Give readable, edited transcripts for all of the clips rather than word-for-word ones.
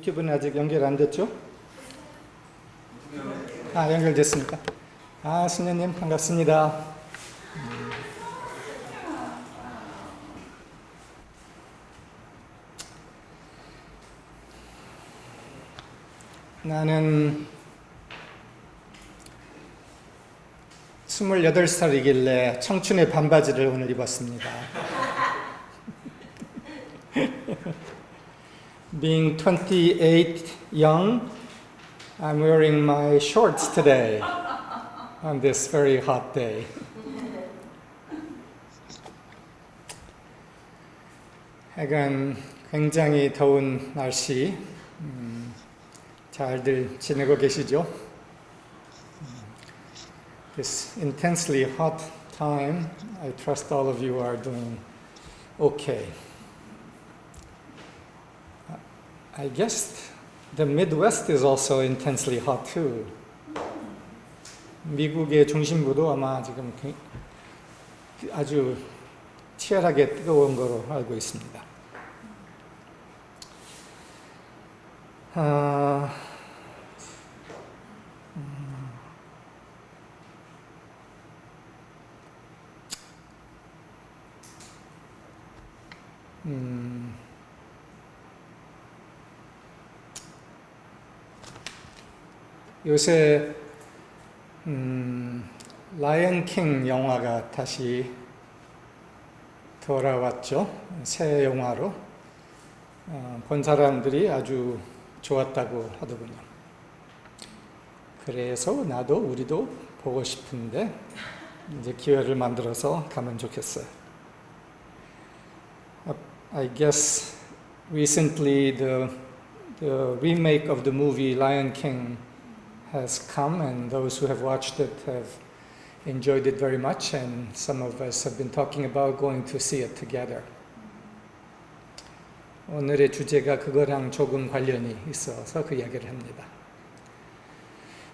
유튜브는 아직 연결 안 됐죠? 아, 연결됐습니까? 아, 수녀님 반갑습니다. 나는 28살이길래 청춘의 반바지를 오늘 입었습니다. Being 28 young, I'm wearing my shorts today on this very hot day. 하여간 굉장히 더운 날씨, 잘들 지내고 계시죠? This intensely hot time, I trust all of you are doing okay. I guess the Midwest is also intensely hot too. 미국의 중심부도 아마 지금 아주 치열하게 뜨거운 거로 알고 있습니다. 요새 라이언 킹 영화가 다시 돌아왔죠. 새 영화로 본 사람들이 아주 좋았다고 하더군요. 그래서 나도 우리도 보고 싶은데 이제 기회를 만들어서 가면 좋겠어요. I guess recently the remake of the movie Lion King has come, and those who have watched it have enjoyed it very much, and some of us have been talking about going to see it together. 오늘의 주제가 그거랑 조금 관련이 있어서 그 이야기를 합니다.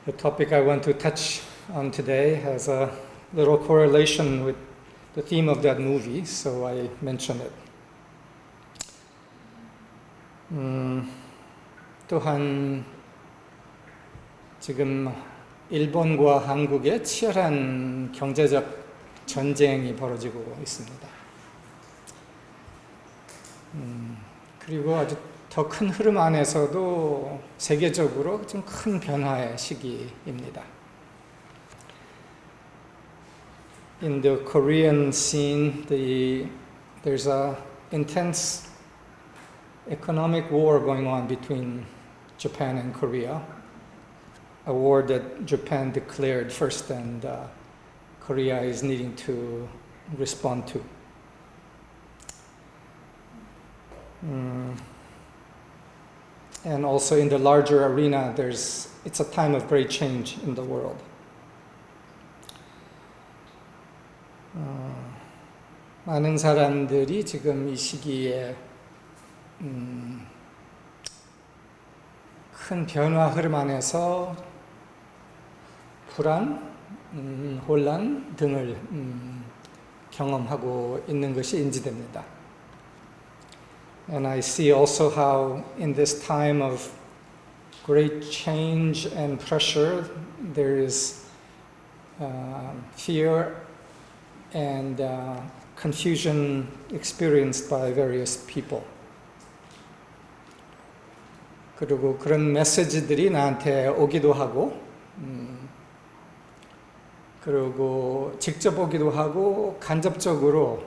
The topic I want to touch on today has a little correlation with the theme of that movie, so I mention it. 또한 지금 일본과 한국의 치열한 경제적 전쟁이 벌어지고 있습니다. 그리고 아주 더 큰 흐름 안에서도 세계적으로 좀 큰 변화의 시기입니다. In the Korean scene, there's a intense economic war going on between Japan and Korea. A war that Japan declared first and Korea is needing to respond to. And also in the larger arena, it's a time of great change in the world. 많은 사람들이 지금 이 시기에 큰 변화 흐름 안에서 불안, 혼란 등을 경험하고 있는 것이 인지됩니다. And I see also how in this time of great change and pressure, there is fear and confusion experienced by various people. 그리고 그런 메시지들이 나한테 오기도 하고, 그리고 직접 오기도 하고, 간접적으로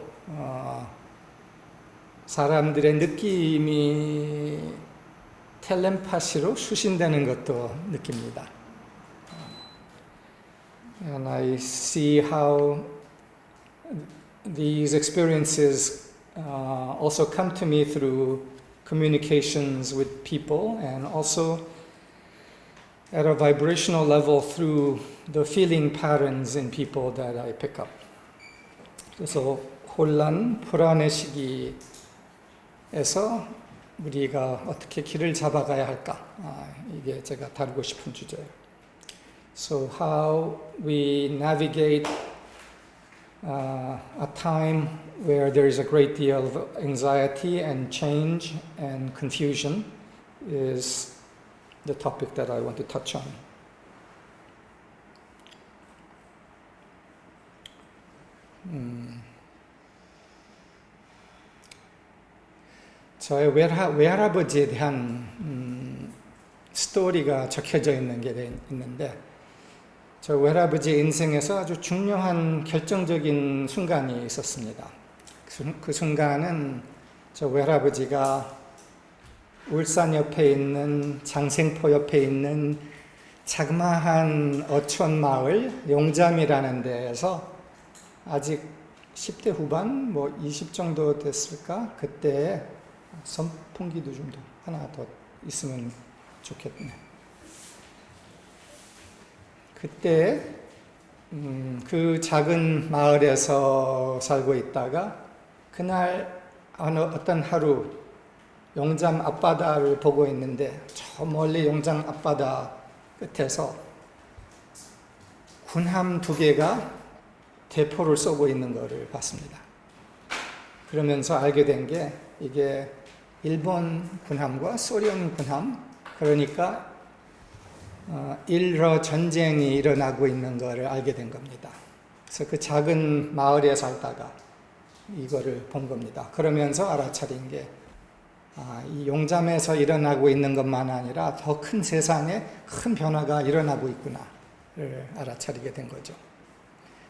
사람들의 느낌이 텔레파시로 수신되는 것도 느낍니다. And I see how these experiences also come to me through communications with people, and also at a vibrational level through the feeling patterns in people that I pick up. 그래서 혼란, 불안의 시기에서 우리가 어떻게 길을 잡아가야 할까? 이게 제가 다루고 싶은 주제예요. So how we navigate a time where there is a great deal of anxiety and change and confusion, is the topic that I want to touch on. 저의 외할아버지에 대한 스토리가 적혀져 있는 게 있는데, 저 외할아버지 인생에서 아주 중요한 결정적인 순간이 있었습니다. 그 순간은 저 외할아버지가 울산 옆에 있는 장생포 옆에 있는 자그마한 어촌 마을 용잠이라는 데에서 아직 10대 후반, 20 정도 됐을까? 그때 선풍기도 좀 하나 더 있으면 좋겠네. 그때 그 작은 마을에서 살고 있다가 그날 어떤 하루 용잠 앞바다를 보고 있는데 저 멀리 용잠 앞바다 끝에서 군함 2개가 대포를 쏘고 있는 것을 봤습니다. 그러면서 알게 된 게 이게 일본 군함과 소련 군함, 그러니까 일러 전쟁이 일어나고 있는 것을 알게 된 겁니다. 그래서 그 작은 마을에 살다가 이거를 본 겁니다. 그러면서 알아차린 게 이 용잠에서 일어나고 있는 것만 아니라 더 큰 세상에 큰 변화가 일어나고 있구나를 알아차리게 된 거죠.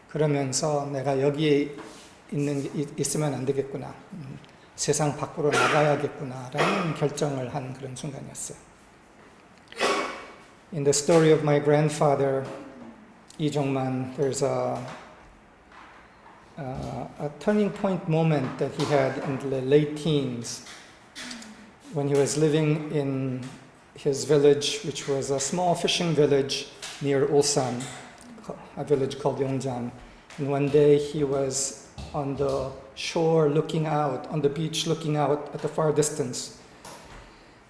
그러면서 내가 여기에 있으면 안 되겠구나, 세상 밖으로 나가야겠구나라는 결정을 한 그런 순간이었어요. In the story of my grandfather, 이종만, there's a turning point moment that he had in the late teens when he was living in his village, which was a small fishing village near Ulsan, a village called Yongjam. And one day he was on the shore looking out, on the beach looking out at the far distance.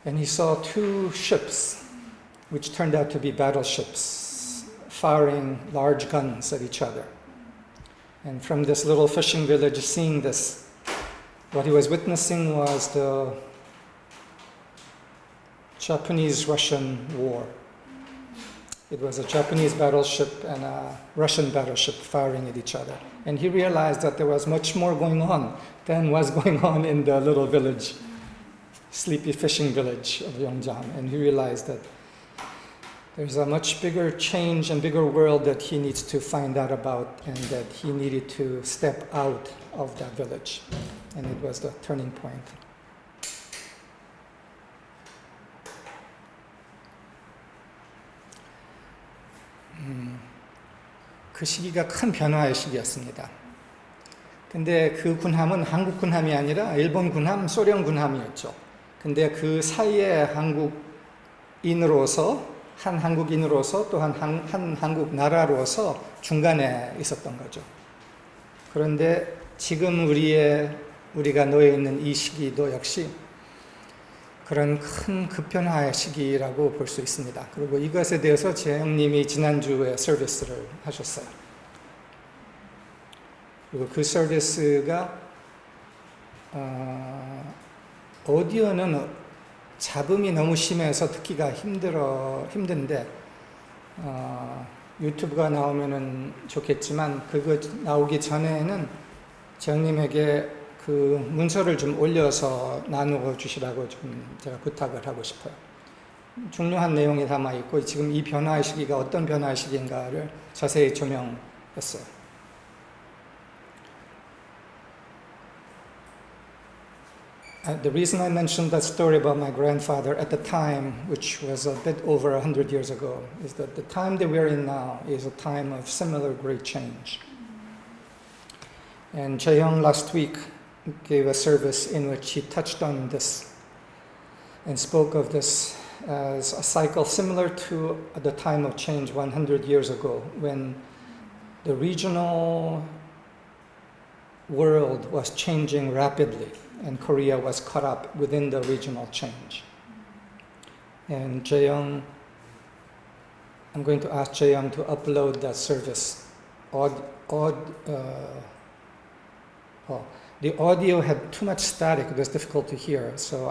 And he saw 2 ships, which turned out to be battleships, firing large guns at each other. And from this little fishing village, seeing this, what he was witnessing was the Japanese-Russian war. It was a Japanese battleship and a Russian battleship firing at each other. And he realized that there was much more going on than was going on in the little village, sleepy fishing village of Yongjam. And he realized that there's a much bigger change and bigger world that he needs to find out about, and that he needed to step out of that village. And it was the turning point. 그 시기가 큰 변화의 시기였습니다. 근데 그 군함은 한국 군함이 아니라 일본 군함, 소련 군함이었죠. 근데 그 사이에 한국인으로서, 한 한국인으로서 또 한 한국 나라로서 중간에 있었던 거죠. 그런데 지금 우리가 놓여 있는 이 시기도 역시 그런 큰 급변화의 시기라고 볼 수 있습니다. 그리고 이것에 대해서 재영님이 지난주에 서비스를 하셨어요. 그리고 그 서비스가 오디오는 잡음이 너무 심해서 듣기가 힘든데 유튜브가 나오면은 좋겠지만 그거 나오기 전에는 재영님에게 그 문서를 좀 올려서 나누어 주시라고 좀 제가 부탁을 하고 싶어요. 중요한 내용이 담아 있고 지금 이 변화의 시기가 어떤 변화의 시기인가를 자세히 조명했어요. The reason I mentioned that story about my grandfather at the time, which was a bit over 100 years ago, is that the time that we're in now is a time of similar great change. And Chae-young last week gave a service in which he touched on this and spoke of this as a cycle similar to the time of change 100 years ago, when the regional world was changing rapidly and Korea was caught up within the regional change. And Chae-young, I'm going to ask Chae-young to upload that service. The audio had too much static, it was difficult to hear, so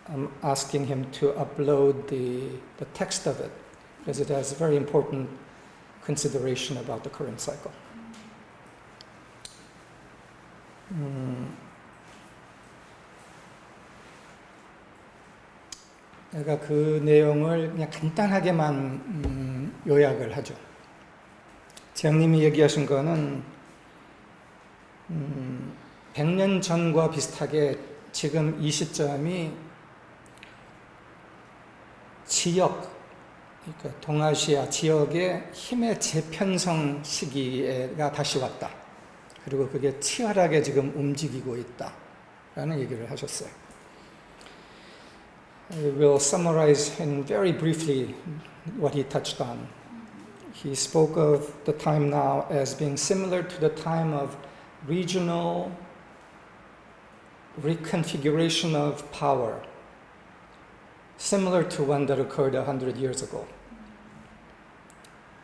I'm asking him to upload the text of it because it has very important consideration about the current cycle. 내가 그 내용을 그냥 간단하게만 요약을 하죠. 재영님이 얘기하신 거는 100년 전과 비슷하게 지금 이 시점이 지역, 그러니까 동아시아 지역의 힘의 재편성 시기가 다시 왔다. 그리고 그게 치열하게 지금 움직이고 있다라는 얘기를 하셨어요. I will summarize in very briefly what he touched on. He spoke of the time now as being similar to the time of regional reconfiguration of power, similar to one that occurred 100 years ago.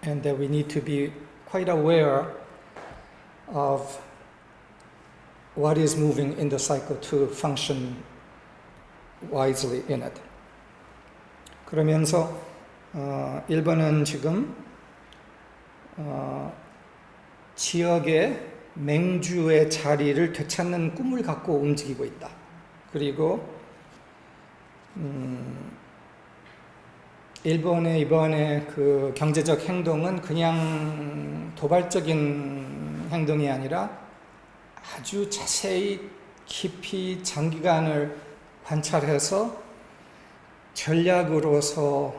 And that we need to be quite aware of what is moving in the cycle to function wisely in it. 그러면서 일본은 지금 지역의 맹주의 자리를 되찾는 꿈을 갖고 움직이고 있다. 그리고 일본의 이번에 그 경제적 행동은 그냥 도발적인 행동이 아니라 아주 자세히 깊이 장기간을 관찰해서 전략으로서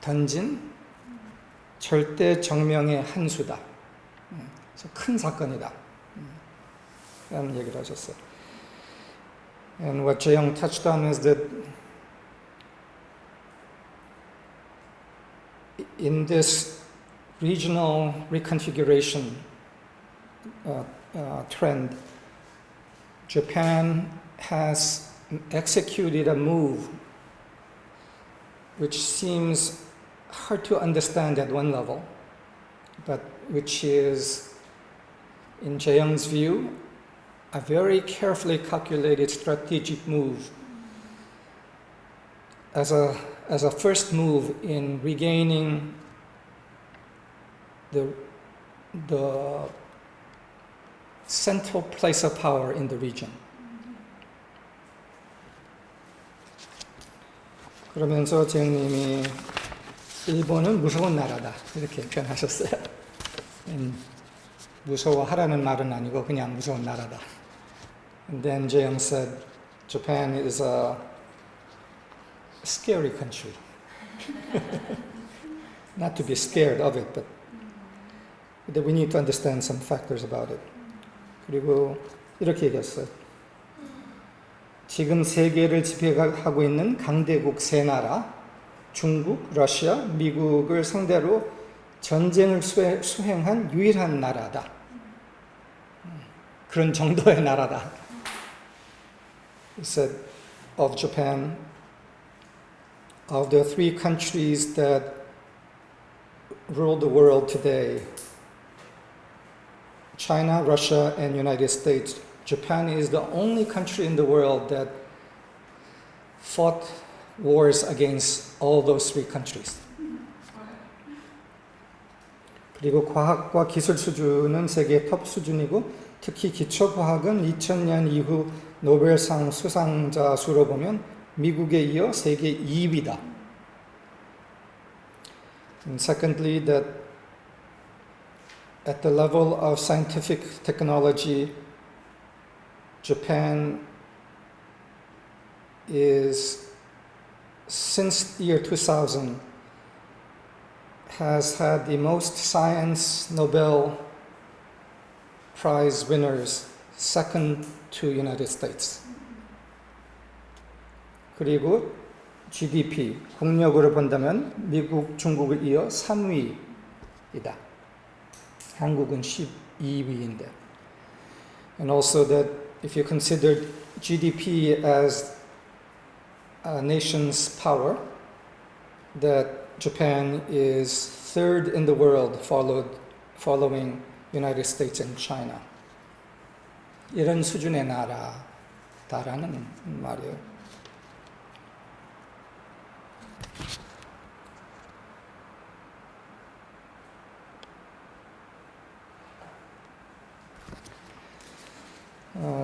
던진 절대 정명의 한 수다. 그래서 큰 사건이다. 라는 얘기를 하셨어요. And what Jae-young touched on is that in this regional reconfiguration trend, Japan has executed a move which seems hard to understand at one level, but which is, in Jae-young's view, a very carefully calculated strategic move as a first move in regaining the central place of power in the region. 그러면서 재영님이 일본은 무서운 나라다 이렇게 표현하셨어요. 무서워하라는 말은 아니고 그냥 무서운 나라다. And then Jae-young said, Japan is a scary country. Not to be scared of it, but that we need to understand some factors about it. 그리고 이렇게 얘기했어요. 지금 세계를 지배하고 있는 강대국 세 나라, 중국, 러시아, 미국을 상대로 전쟁을 수행한 유일한 나라다. 그런 정도의 나라다. He said of Japan, of the three countries that rule the world today, China, Russia, and United States, Japan is the only country in the world that fought wars against all those three countries. 그리고 과학과 기술 수준은 세계 톱 수준이고 특히 기초과학은 2000년 이후 노벨상 수상자 수로 보면 미국에 이어 세계 2위다. And secondly, that at the level of scientific technology, Japan is, since the year 2000, has had the most science Nobel Prize winners, second to United States. 그리고 GDP, 국력으로 본다면 미국, 중국을 이어 3위이다. 한국은 12위인데. And also that if you consider GDP as a nation's power, that Japan is third in the world, following United States and China. 이런 수준의 나라다라는 말이에요.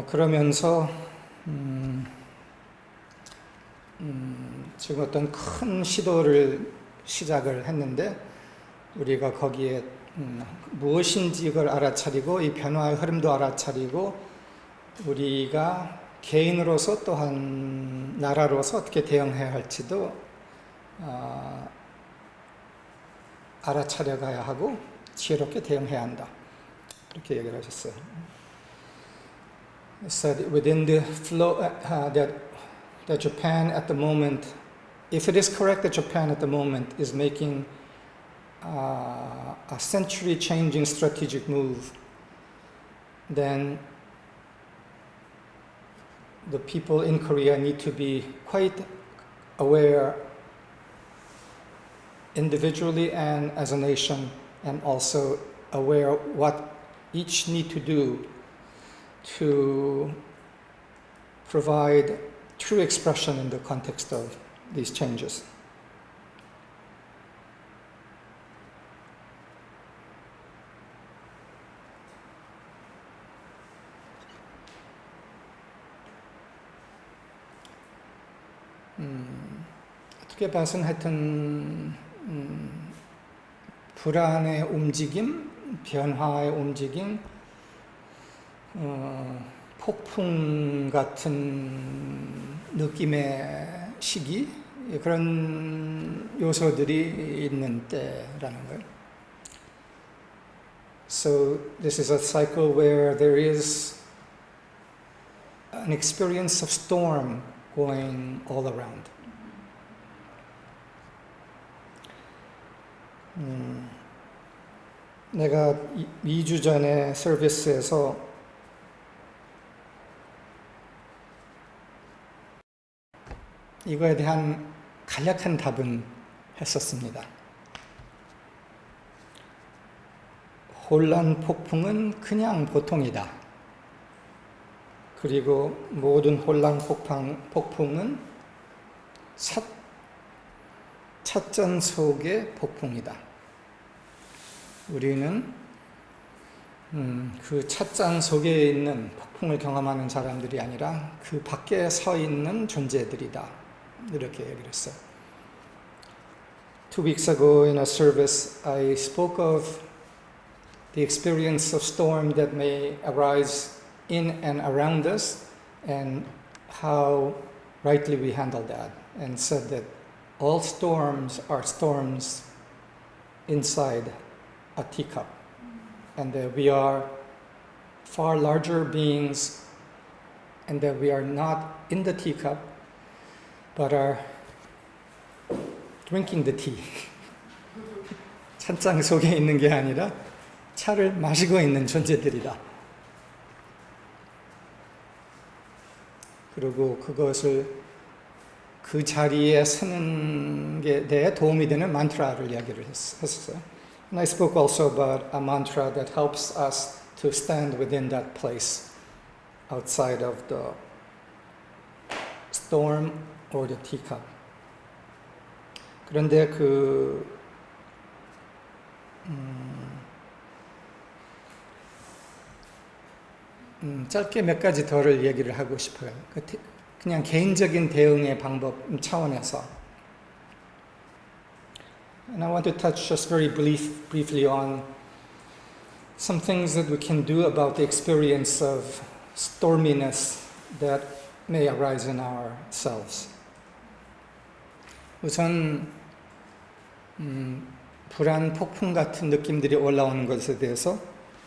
그러면서 지금 어떤 큰 시작을 했는데 우리가 거기에 무엇인지 이걸 알아차리고 이 변화의 흐름도 알아차리고 우리가 개인으로서 또한 나라로서 어떻게 대응해야 할지도 알아차려 가야 하고 지혜롭게 대응해야 한다. 이렇게 얘기를 하셨어요. It said within the flow that Japan at the moment, if it is correct that Japan at the moment is making a century-changing strategic move, then the people in Korea need to be quite aware individually and as a nation, and also aware what each need to do to provide true expression in the context of these changes. 어떻게 봐서는 하여튼 불안의 움직임, 변화의 움직임, 폭풍 같은 느낌의 시기, 그런 요소들이 있는 때라는 거예요. So this is a cycle where there is an experience of storm going all around. 내가 2주 전에 서비스에서 이거에 대한 간략한 답은 했었습니다. 혼란 폭풍은 그냥 보통이다. 그리고 모든 혼란 폭풍은 찻잔 속의 폭풍이다. 우리는 그 찻잔 속에 있는 폭풍을 경험하는 사람들이 아니라 그 밖에 서 있는 존재들이다. 이렇게 얘기를 했어요. 2 weeks ago in a service, I spoke of the experience of storm that may arise in and around us and how rightly we handle that, and said that all storms are storms inside a teacup, and that we are far larger beings, and that we are not in the teacup, but are drinking the tea. 찬장 속에 있는 게 아니라 차를 마시고 있는 존재들이다. 그리고 그것을 그 자리에 서는 게 대해 도움이 되는 만트라를 이야기를 했었어요. And I spoke also about a mantra that helps us to stand within that place outside of the storm or the teacup. 그런데 짧게 몇 가지 더를 얘기를 하고 싶어요. 그냥 개인적인 대응의 방법 차원에서. And I want to touch just very briefly on some things that we can do about the experience of storminess that may arise in ourselves. 우선 불안 폭풍 같은 느낌들이 올라오는 것에 대해서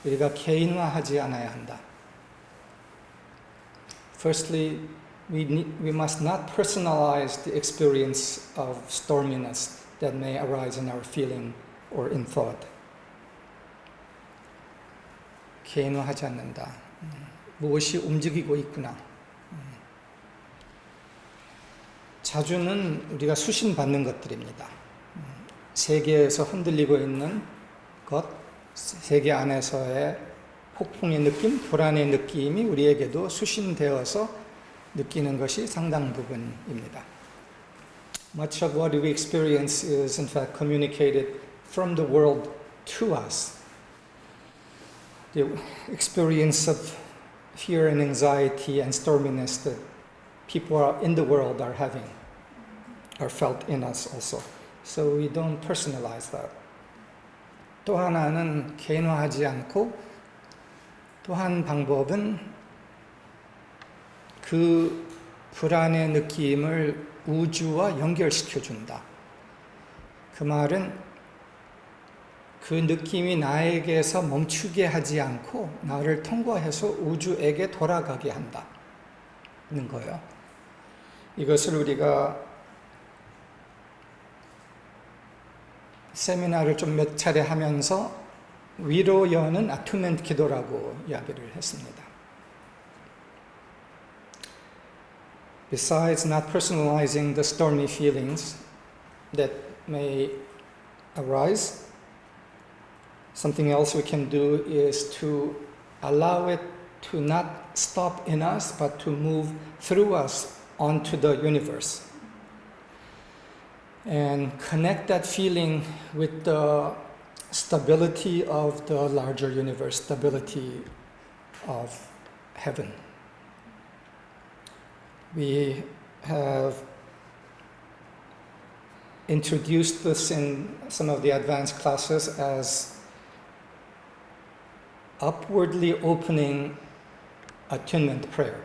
우리가 개인화하지 않아야 한다. Firstly, we must not personalize the experience of storminess that may arise in our feeling or in thought. 개인화하지 않는다. 무엇이 움직이고 있구나. 자주는 우리가 수신받는 것들입니다. 세계에서 흔들리고 있는 것, 세계 안에서의 폭풍의 느낌, 불안의 느낌이 우리에게도 수신되어서 느끼는 것이 상당 부분입니다. Much of what we experience is in fact communicated from the world to us. The experience of fear and anxiety and storminess that people in the world are having are felt in us also. So we don't personalize that. 또 하나는 개인화하지 않고 또 한 방법은 그 불안의 느낌을 우주와 연결시켜 준다. 그 말은 그 느낌이 나에게서 멈추게 하지 않고 나를 통과해서 우주에게 돌아가게 한다는 거예요. 이것을 우리가 세미나를 좀 몇 차례 하면서 위로 여는 attunement 기도라고 이야기를 했습니다. Besides not personalizing the stormy feelings that may arise, something else we can do is to allow it to not stop in us, but to move through us onto the universe. And connect that feeling with the stability of the larger universe, stability of heaven. We have introduced this in some of the advanced classes as upwardly opening attunement prayer.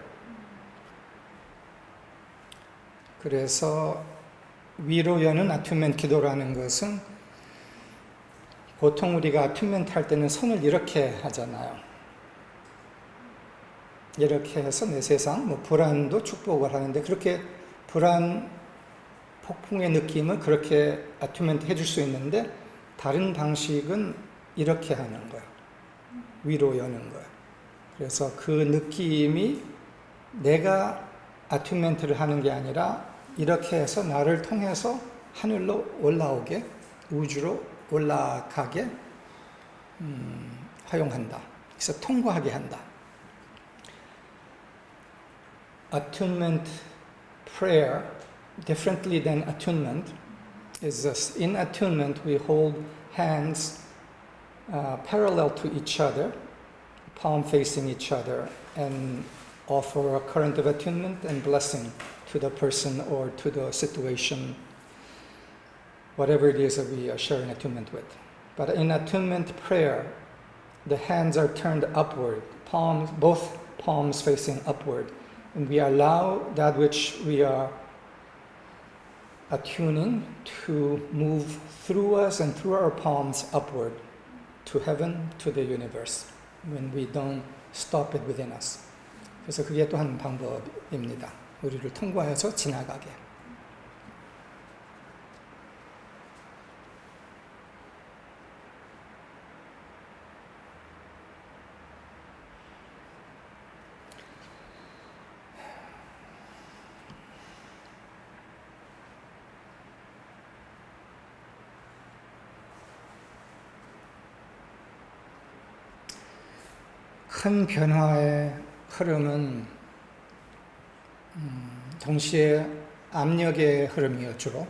그래서 위로 여는 attunement 기도라는 것은 보통 우리가 attunement 할 때는 손을 이렇게 하잖아요. 이렇게 해서 내 세상, 불안도 축복을 하는데 그렇게 불안 폭풍의 느낌을 그렇게 attunement 해줄 수 있는데 다른 방식은 이렇게 하는 거예요. 위로 여는 거예요. 그래서 그 느낌이 내가 attunement를 하는 게 아니라 이렇게 해서 나를 통해서 하늘로 올라오게, 우주로 올라가게 허용한다. 그래서 통과하게 한다. Attunement prayer, differently than attunement, is this. In attunement, we hold hands parallel to each other, palm facing each other, and offer a current of attunement and blessing to the person or to the situation, whatever it is that we are sharing attunement with. But in attunement prayer, the hands are turned upward, both palms facing upward, and we allow that which we are attuning to move through us and through our palms upward to heaven, to the universe, when we don't stop it within us. 그래서 그게 또 한 방법입니다. 우리를 통과해서 지나가게. 큰 변화의 흐름은 동시에 압력의 흐름이에요, 주로.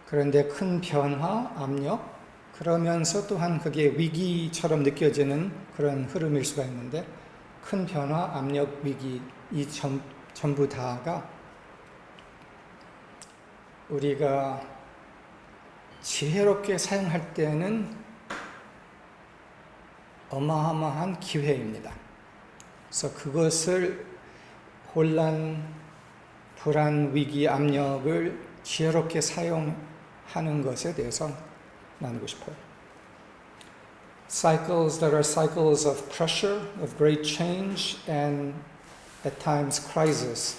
그런데 큰 변화, 압력, 그러면서 또한 그게 위기처럼 느껴지는 그런 흐름일 수가 있는데 큰 변화, 압력, 위기, 이 전부 다가 우리가 지혜롭게 사용할 때는 어마어마한 기회입니다. 그래서 그것을 혼란, 불안, 위기, 압력을 지혜롭게 사용하는 것에 대해서 나누고 싶어요. Cycles that are cycles of pressure, of great change, and at times crisis.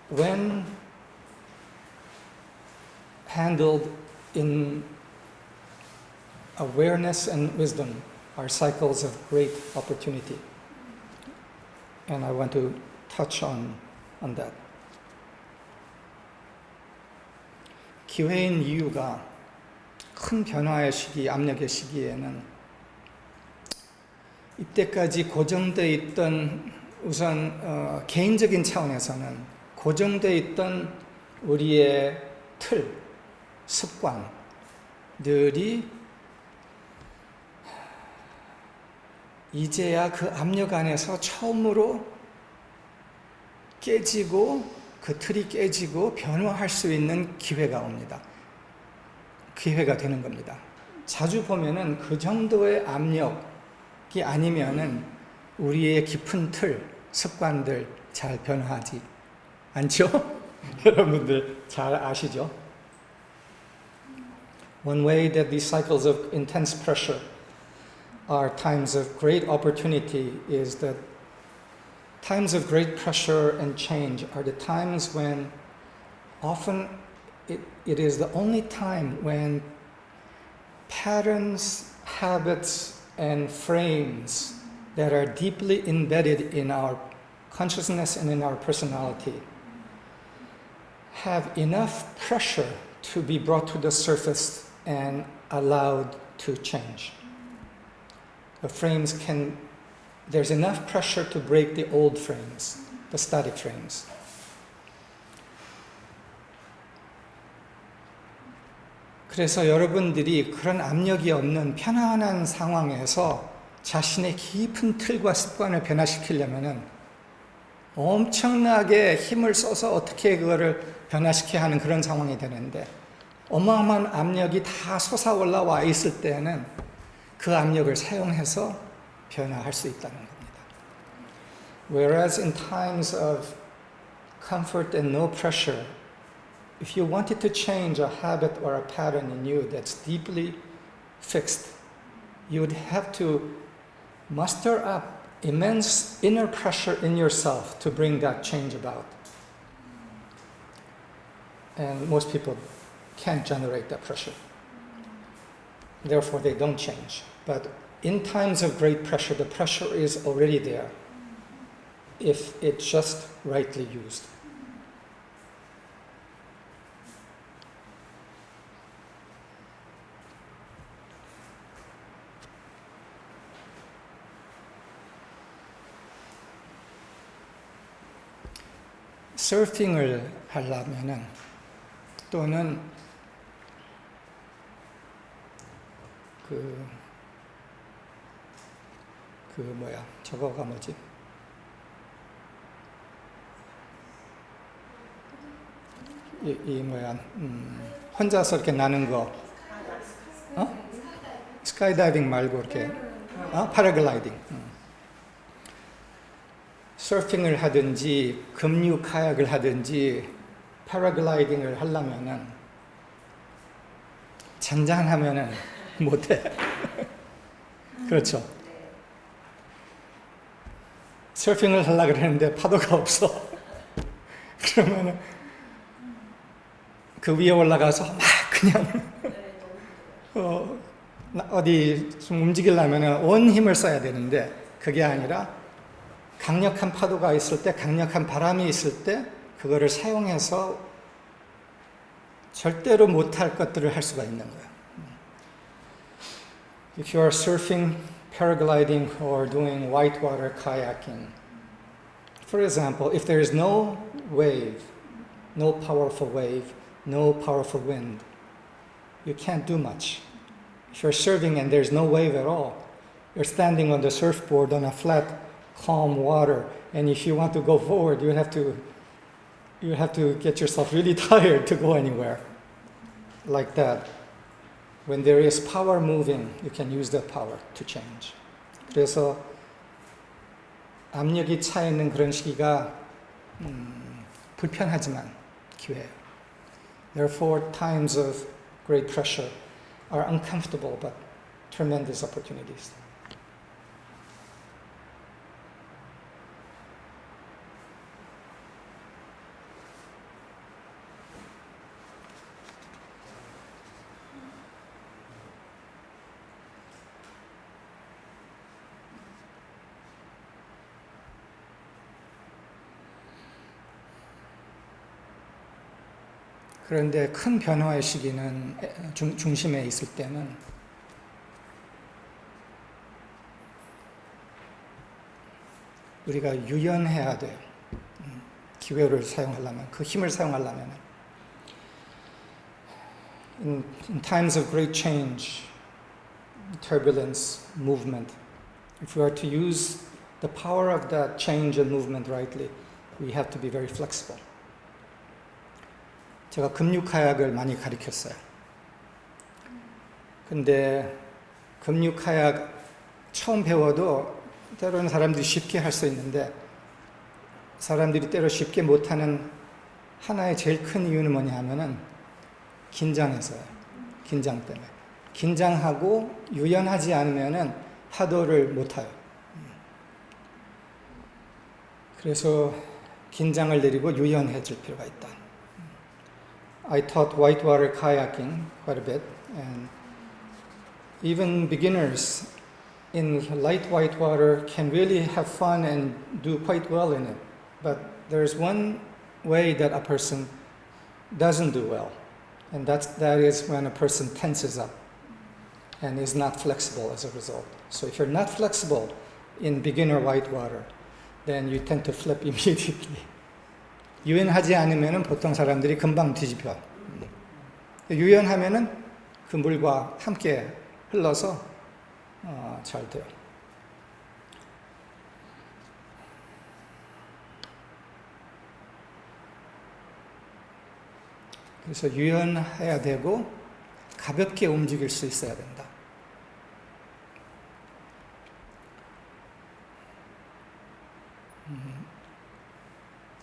When handled in awareness and wisdom, are cycles of great opportunity. And I want to touch on that. 기회인 이유가 큰 변화의 시기, 압력의 시기에는 이때까지 고정되어 있던 우선 개인적인 차원에서는 고정되어 있던 우리의 틀, 습관들이 이제야 그 압력 안에서 처음으로 깨지고 그 틀이 깨지고 변화할 수 있는 기회가 옵니다. 기회가 되는 겁니다. 자주 보면은 그 정도의 압력이 아니면은 우리의 깊은 틀, 습관들 잘 변화하지 않죠? 여러분들 잘 아시죠? One way that these cycles of intense pressure are times of great opportunity is that times of great pressure and change are the times when often it is the only time when patterns, habits, and frames that are deeply embedded in our consciousness and in our personality have enough pressure to be brought to the surface and allowed to change. The frames there's enough pressure to break the old frames, the static frames. 그래서 여러분들이 그런 압력이 없는 편안한 상황에서 자신의 깊은 틀과 습관을 변화시키려면은 엄청나게 힘을 써서 어떻게 그거를 변화시켜야 하는 그런 상황이 되는데 어마어마한 압력이 다 솟아올라 와 있을 때는 그 압력을 사용해서 변화할 수 있다는 겁니다. Whereas in times of comfort and no pressure, if you wanted to change a habit or a pattern in you that's deeply fixed, you would have to muster up immense inner pressure in yourself to bring that change about. And most people can't generate that pressure. Therefore, they don't change. But in times of great pressure, the pressure is already there if it's just rightly used. 서핑을 하려면은 또는 저거가 뭐지? 혼자서 이렇게 나는 거, 스카이다이빙 말고 이렇게, 패러글라이딩. 서핑을 하든지 급류 카약을 하든지 패러글라이딩을 하려면은 잔잔하면은 못해. 그렇죠. 서핑을 하려고 그러는데 파도가 없어. 그러면은 그 위에 올라가서 막 그냥 어디 좀 움직이려면은 온 힘을 써야 되는데 그게 아니라 강력한 파도가 있을 때, 강력한 바람이 있을 때 그거를 사용해서 절대로 못할 것들을 할 수가 있는 거예요. If you are surfing, paragliding, or doing whitewater kayaking, for example, if there is no wave, no powerful wave, no powerful wind, you can't do much. If you're surfing and there's no wave at all, you're standing on the surfboard on a flat, calm water, and if you want to go forward, you have to get yourself really tired to go anywhere. Like that. When there is power moving, you can use that power to change. 그래서 압력이 차 있는 그런 시기가 불편하지만 기회예요. Therefore, times of great pressure are uncomfortable but tremendous opportunities. 그런데 큰 변화의 시기는 중심에 있을 때는 우리가 유연해야 돼요. 기회를 사용하려면, 그 힘을 사용하려면. In times of great change, turbulence, movement, If we are to use the power of that change and movement rightly, we have to be very flexible. 제가 금육하약을 많이 가르쳤어요. 근데 금육하약 처음 배워도 때로는 사람들이 쉽게 할 수 있는데 사람들이 때로 쉽게 못하는 하나의 제일 큰 이유는 뭐냐 하면은 긴장해서요. 긴장 때문에. 긴장하고 유연하지 않으면은 파도를 못 타요. 그래서 긴장을 내리고 유연해질 필요가 있다. I taught whitewater kayaking quite a bit, and even beginners in light whitewater can really have fun and do quite well in it. But there's one way that a person doesn't do well, and that is when a person tenses up and is not flexible as a result. So if you're not flexible in beginner whitewater, then you tend to flip immediately. 유연하지 않으면 보통 사람들이 금방 뒤집혀. 유연하면은 그 물과 함께 흘러서 잘 돼요. 그래서 유연해야 되고 가볍게 움직일 수 있어야 된다.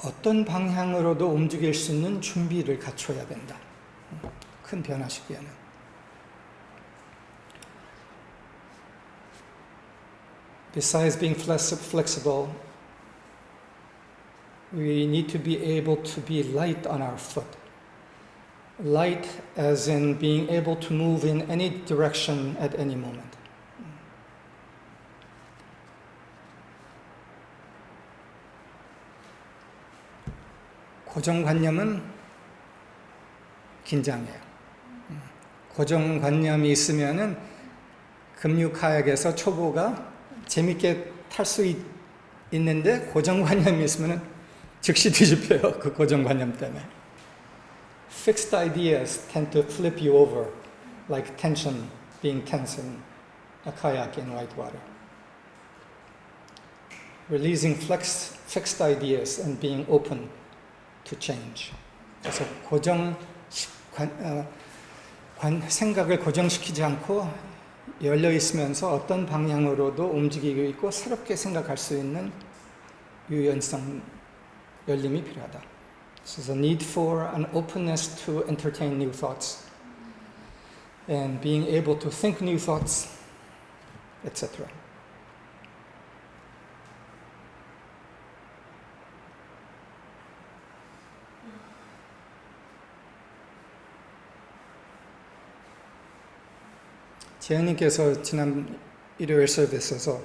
어떤 방향으로도 움직일 수 있는 준비를 갖춰야 된다. 큰 변화 시기에는. Besides being flexible, we need to be able to be light on our foot. Light as in being able to move in any direction at any moment. 고정관념은 긴장해요. 고정관념이 있으면은 금육하약에서 초보가 재밌게 탈 수 있는데 고정관념이 있으면은 즉시 뒤집혀요. 그 고정관념 때문에. Fixed ideas tend to flip you over, like tension being tense in a kayak in white water. Releasing fixed ideas and being open to change. 그래서 생각을 고정시키지 않고 열려 있으면서 어떤 방향으로도 움직이고 있고 새롭게 생각할 수 있는 유연성, 열림이 필요하다. This is a need for an openness to entertain new thoughts and being able to think new thoughts, etc. 재현님께서 지난 일요일 서비스에서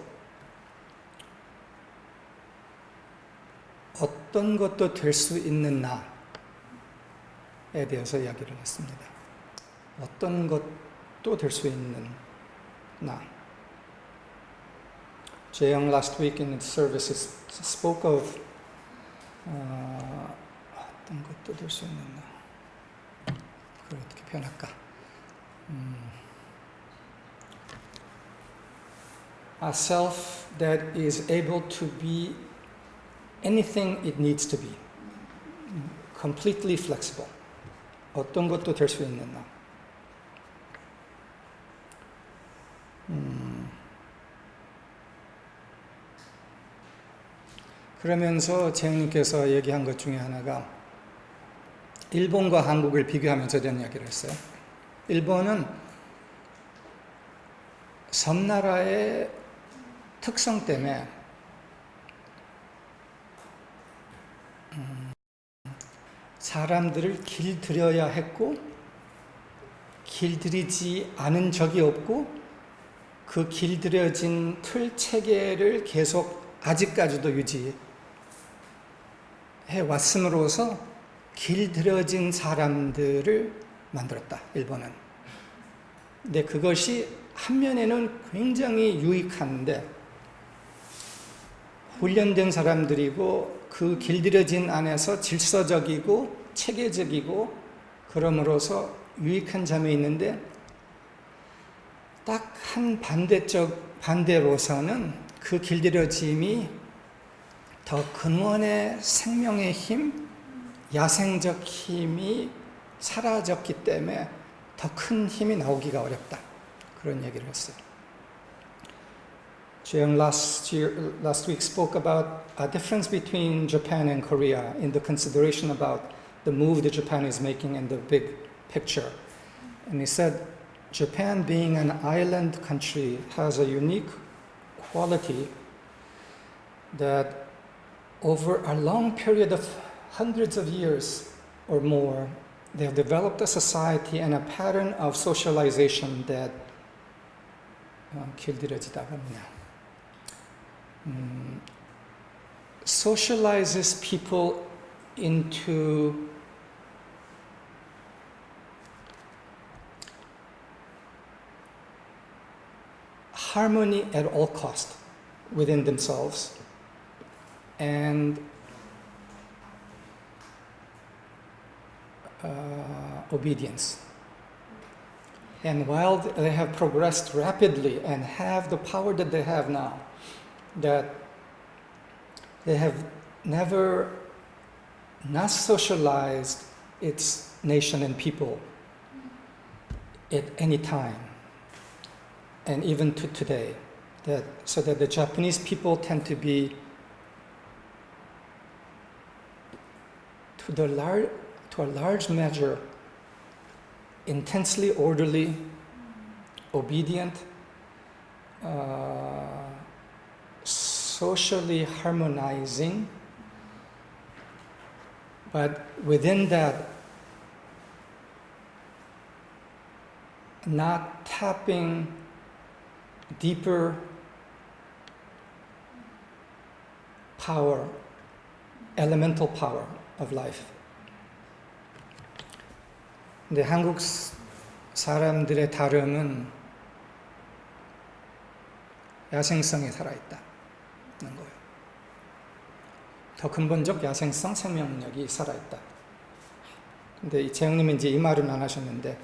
어떤 것도 될 수 있는 나에 대해서 이야기를 했습니다. 어떤 것도 될 수 있는 나. 재영 last week in the services spoke of 어떤 것도 될 수 있는 나. 그걸 어떻게 표현할까? A self that is able to be anything it needs to be. Completely flexible. 어떤 것도 될 수 있는 나. 그러면서 재영님께서 얘기한 것 중에 하나가 일본과 한국을 비교하면서 이런 이야기를 했어요. 일본은 섬나라의 특성 때문에 사람들을 길들여야 했고 길들이지 않은 적이 없고 그 길들여진 틀 체계를 계속 아직까지도 유지해 왔음으로써 길들여진 사람들을 만들었다. 일본은. 근데 그것이 한면에는 굉장히 유익한데 훈련된 사람들이고 그 길들여진 안에서 질서적이고 체계적이고 그럼으로써 유익한 점이 있는데 딱 한 반대로서는 그 길들여짐이 더 근원의 생명의 힘, 야생적 힘이 사라졌기 때문에 더 큰 힘이 나오기가 어렵다. 그런 얘기를 했어요. Jung last week spoke about a difference between Japan and Korea in the consideration about the move that Japan is making in the big picture. And he said, Japan being an island country has a unique quality that over a long period of hundreds of years or more, they have developed a society and a pattern of socialization that 길들여지다가 socializes people into harmony at all cost within themselves and obedience. And while they have progressed rapidly and have the power that they have now, that they have never not socialized its nation and people at any time, and even to today, so that the Japanese people tend to be, to a large measure, intensely orderly, obedient, socially harmonizing, but within that, not tapping deeper power, elemental power of life. 근데 한국 사람들의 다름은 야생성이 살아있다는 거예요. 더 근본적 야생성, 생명력이 살아있다. 근데 이 재영님은 이제 이 말은 안 하셨는데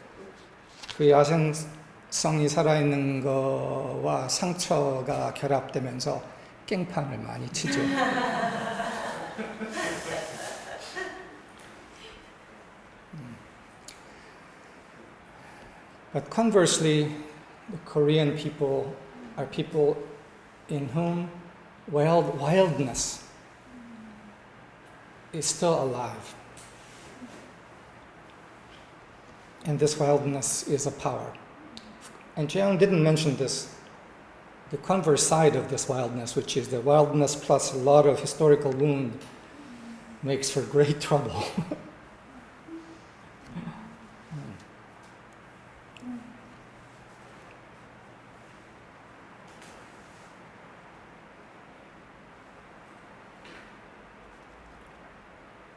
그 야생성이 살아있는 거와 상처가 결합되면서 깽판을 많이 치죠. But conversely, the Korean people are people in whom wildness is still alive. And this wildness is a power. And Jeong didn't mention this, the converse side of this wildness, which is the wildness plus a lot of historical wound makes for great trouble.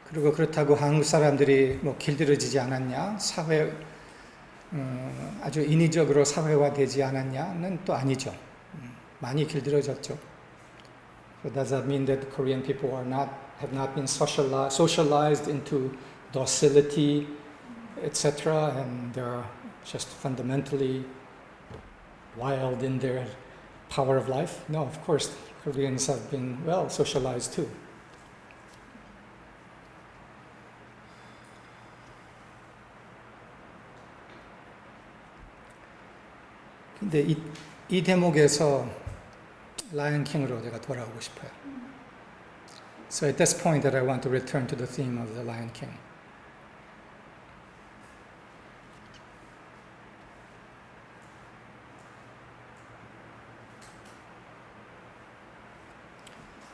그리고 그렇다고 한국 사람들이 뭐 길들여지지 않았냐, 사회 아주 인위적으로 사회화되지 않았냐는 또 아니죠. 많이 길들여졌죠. So does that mean that Korean people have not been socialized into docility, etc., and they're just fundamentally wild in their power of life? No, of course, Koreans have been well socialized too. 근데 이 대목에서 라이언 킹으로 제가 돌아오고 싶어요. So at this point that I want to return to the theme of the Lion King.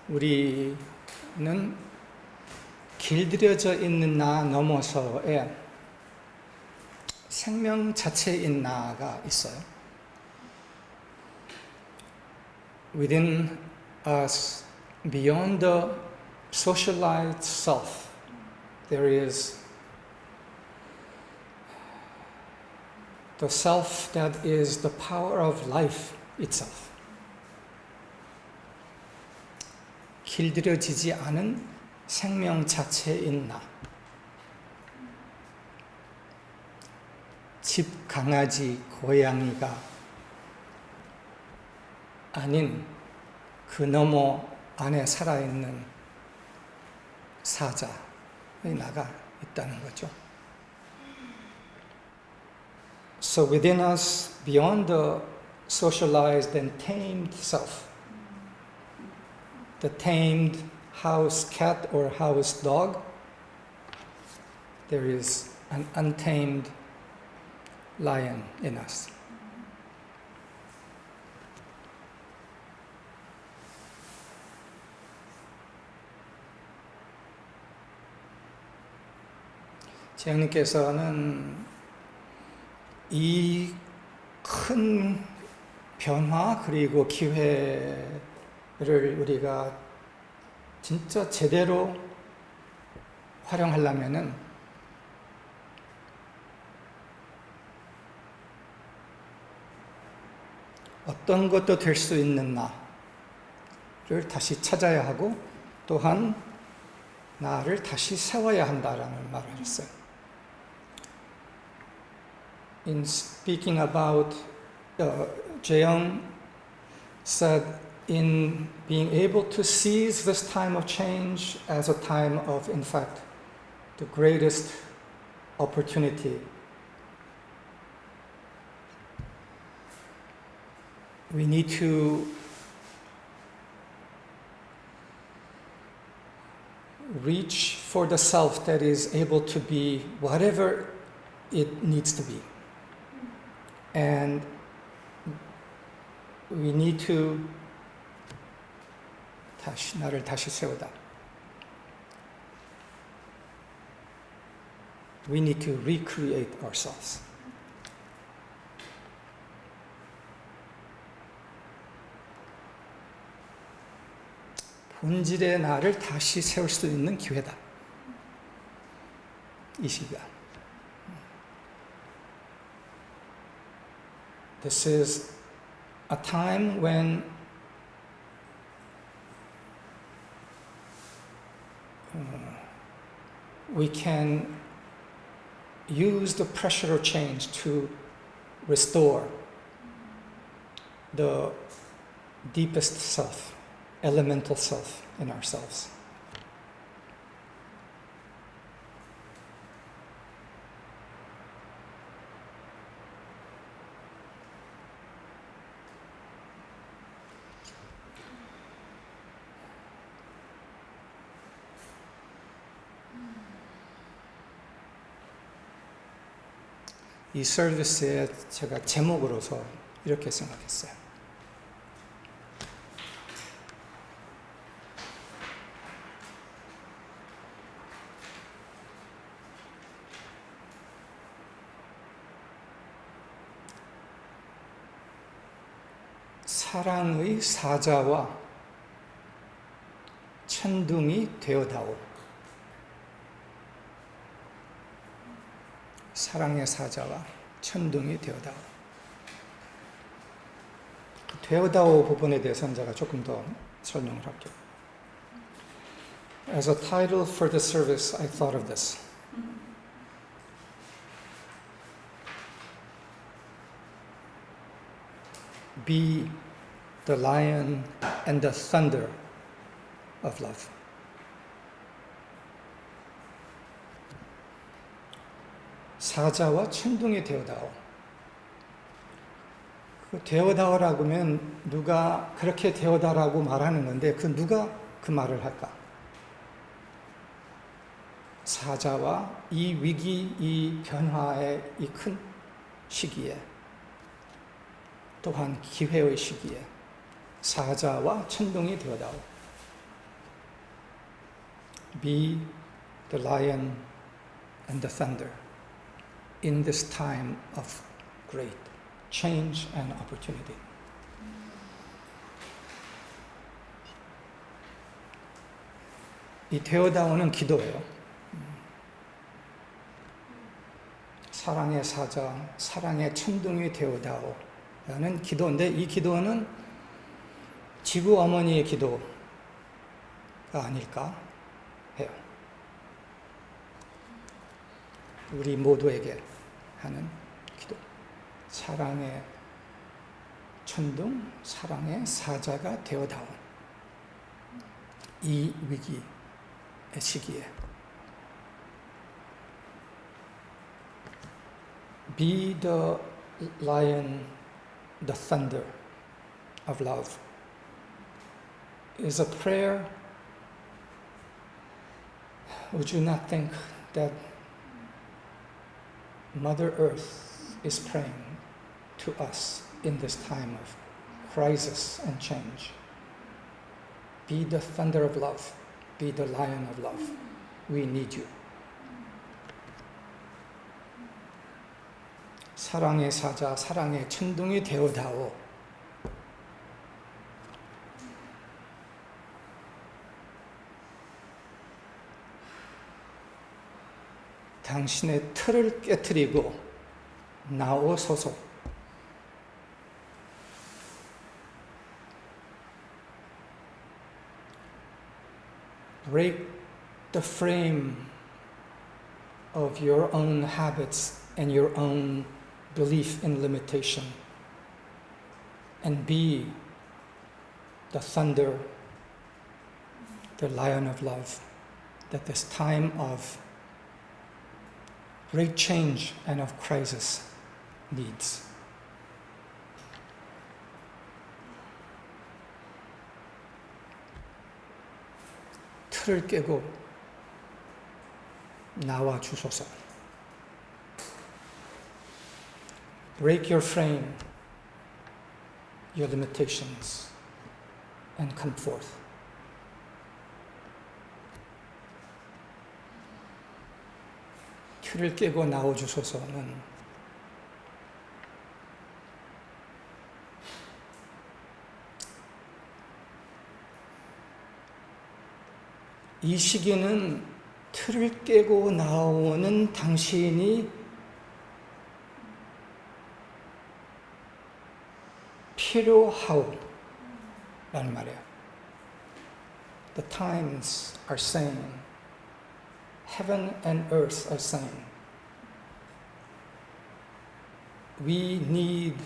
우리는 길들여져 있는 나 넘어서의 생명 자체인 나가 있어요. Within us, beyond the socialized self, there is the self that is the power of life itself. 길들여지지 않은 생명 자체인 나. 집 강아지, 고양이가 아닌 그 너머 안에 살아있는 사자의 나가 있다는 거죠. So within us, beyond the socialized and tamed self, the tamed house cat or house dog, there is an untamed lion in us. 제형님께서는 이 큰 변화 그리고 기회를 우리가 진짜 제대로 활용하려면은 어떤 것도 될 수 있는 나를 다시 찾아야 하고 또한 나를 다시 세워야 한다라는 말을 하셨어요. In speaking about, Jaeyoung said in being able to seize this time of change as a time of, in fact, the greatest opportunity. We need to reach for the self that is able to be whatever it needs to be. And we need to 나를 다시 세우다. We need to recreate ourselves. 본질의 나를 다시 세울 수 있는 기회다. 이 시기가. This is a time when we can use the pressure of change to restore the deepest self, elemental self in ourselves. 이 서비스에 제가 제목으로서 이렇게 생각했어요. 사랑의 사자와 천둥이 되어다오. 사랑의 사자와 천둥이 되어다오. 그 되어다오 부분에 대해서는 제가 조금 더 설명을 할게요. As a title for the service, I thought of this. Be the lion and the thunder of love. 사자와 천둥이 되어다오. 그 되어다오라고 하면 누가 그렇게 되어다라고 말하는 건데 그 누가 그 말을 할까? 사자와 이 위기, 이 변화의 이 큰 시기에 또한 기회의 시기에 사자와 천둥이 되어다오. Be the lion and the thunder in this time of great change and opportunity. 이 되어다오는 기도예요. 사랑의 사자, 사랑의 천둥이 되어다오 라는 기도인데 이 기도는 지구 어머니의 기도가 아닐까 해요. 우리 모두에게 하는 기도. 사랑의 천둥, 사랑의 사자가 되어다오. 이 위기의 시기에 Be the lion, the thunder of love is a prayer. Would you not think that Mother Earth is praying to us in this time of crisis and change? Be the thunder of love. Be the lion of love. We need you. 사랑의 사자, 사랑의 천둥이 되어다오. 당신의 틀을 깨트리고 나오소서. Break the frame of your own habits and your own belief in limitation, and be the thunder, the lion of love, that this time of great change and of crisis needs. 틀을 깨고 나와 주소서. Break your frame, your limitations, and come forth. 틀을 깨고 나와 주소서는 이 시기는 틀을 깨고 나오는 당신이 필요하오 라는 말이에요. The times are saying, heaven and earth are saying, we need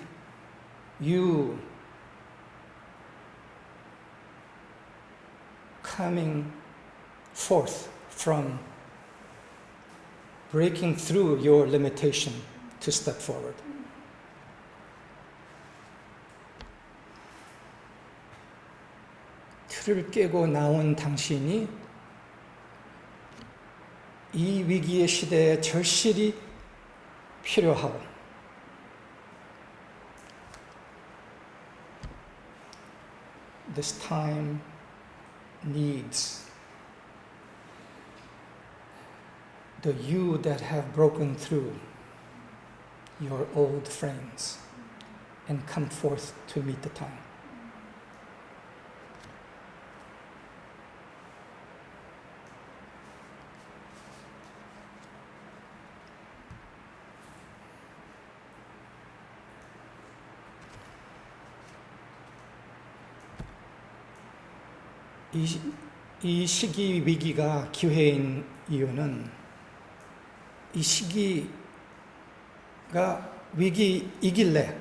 you coming forth from breaking through your limitation to step forward. 틀을 깨고 나온 당신이 이 위기의 시대에 절실히 필요하오. This time needs the you that have broken through your old frames and come forth to meet the time. 이 시기 위기가 기회인 이유는 이 시기가 위기이길래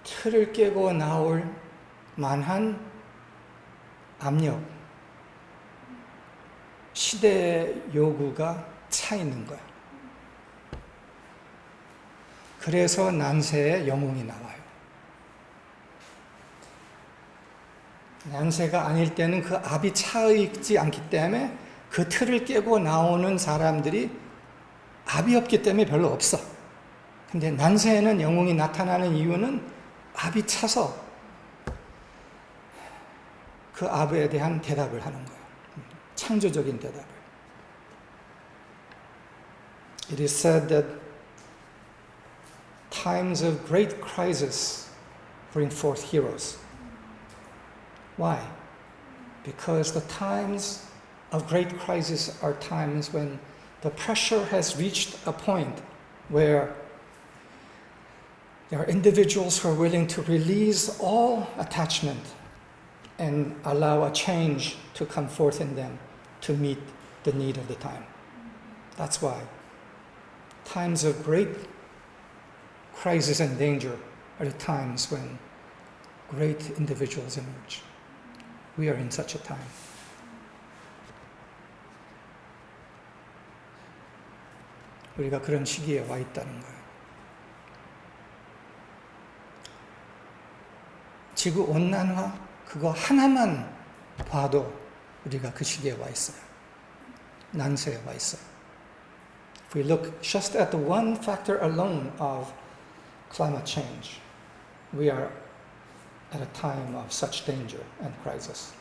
틀을 깨고 나올 만한 압력, 시대의 요구가 차 있는 거야. 그래서 난세의 영웅이 나와요. 난세가 아닐 때는 그 압이 차있지 않기 때문에 그 틀을 깨고 나오는 사람들이 압이 없기 때문에 별로 없어. 근데 난세에는 영웅이 나타나는 이유는 압이 차서 그 압에 대한 대답을 하는 거예요. 창조적인 대답을. It is said that times of great crisis bring forth heroes. Why? Because the times of great crisis are times when the pressure has reached a point where there are individuals who are willing to release all attachment and allow a change to come forth in them to meet the need of the time. That's why times of great crisis and danger are the times when great individuals emerge. We are in such a time. 우리가 그런 시기에 와 있다는 거예요. 지구 온난화 그거 하나만 봐도 우리가 그 시기에 와 있어요. 난세에 와 있어요. If we look just at the one factor alone of climate change, we are at a time of such danger and crisis.